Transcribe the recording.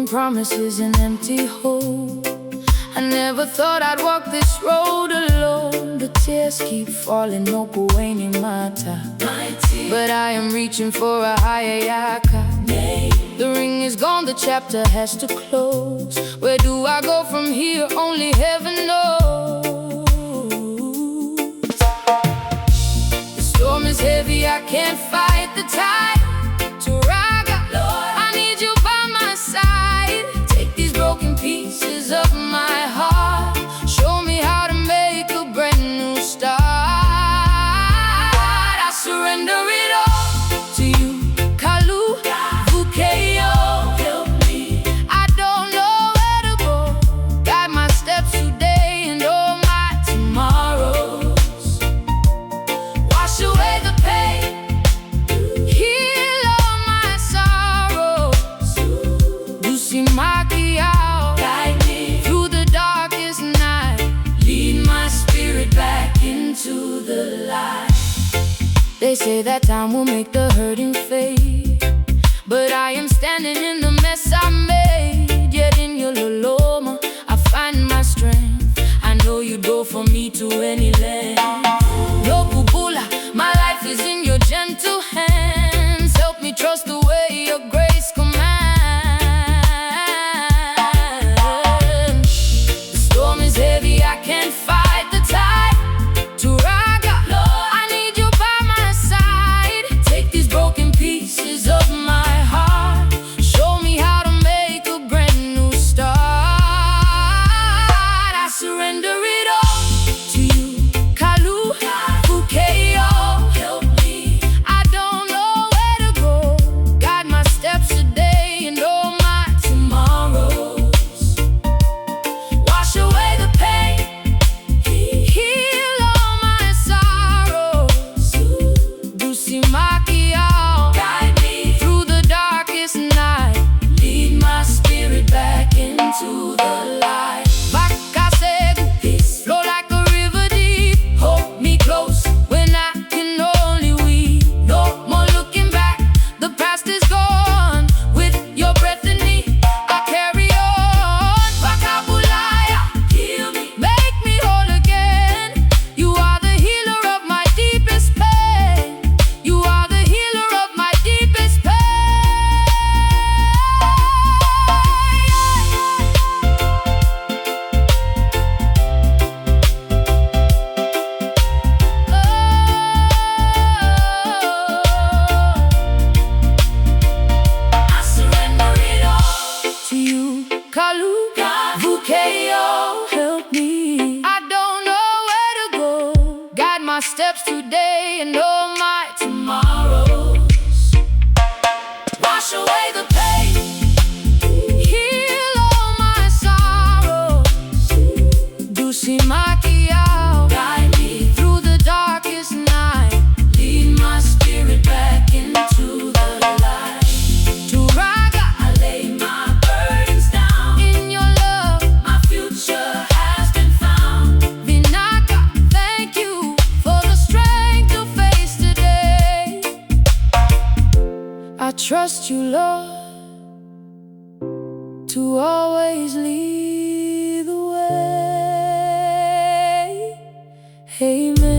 broken promises and empty hope. I never thought I'd walk this road alone. The tears keep falling, no waning my time. But I am reaching for a higher yaka. The ring is gone, the chapter has to close. Where do I go from here? Only heaven knows. The storm is heavy, I can't fight the tide. To Raga, Lord, I need you by my side. Take these broken pieces of my heart, show me how to make a brand new start. I surrender it all to you, Kalu, Vukeyo. Help me, I don't know where to go. Guide my steps today and all my tomorrows. Wash away the pain, heal all my sorrows. You see my key out, guide me through the darkest night. Lead my spirit back into the light. They say that time will make the hurting fade, but I am standing in the mess I made. Yet in your loloma I find my strength. I know you'd go for me to any land. No pupula, my life is in your gentle hands. Help me trust the way your grace commands. The storm is heavy, I can't fight the tide. To Raga, Lord, I need you by my side. Take these broken pieces of my heart, show me how to make a brand new start. I surrender it all to you, Kalu, Vukeyo. Help me, I don't know where to go. Guide my steps today and all my tomorrows. Wash away the pain, heal all my sorrows. You see my key out, guide me through the darkest night. Lead my spirit back into the light. Vakasegu, flow like a river deep. Hold me close when I can only weep. No more looking back, the past is gone. With your breath in me, I carry on. Vakabulaya, heal me, make me whole again. You are the healer of my deepest pain. You are the healer of my deepest pain. I surrender it all to you, Kalu, Vukeyo. Help me, I don't know where to go. Guide my steps today and all my tomorrows. Wash away the pain, heal all my sorrows. Do see my key out, guide me through the darkest night. Lead my spirit back into the light. To Raga, I lay my burdens down. In your love, my future has been found. Vinaka, thank you for the strength to face today. I trust you, Lord, to always lead the way. Amen.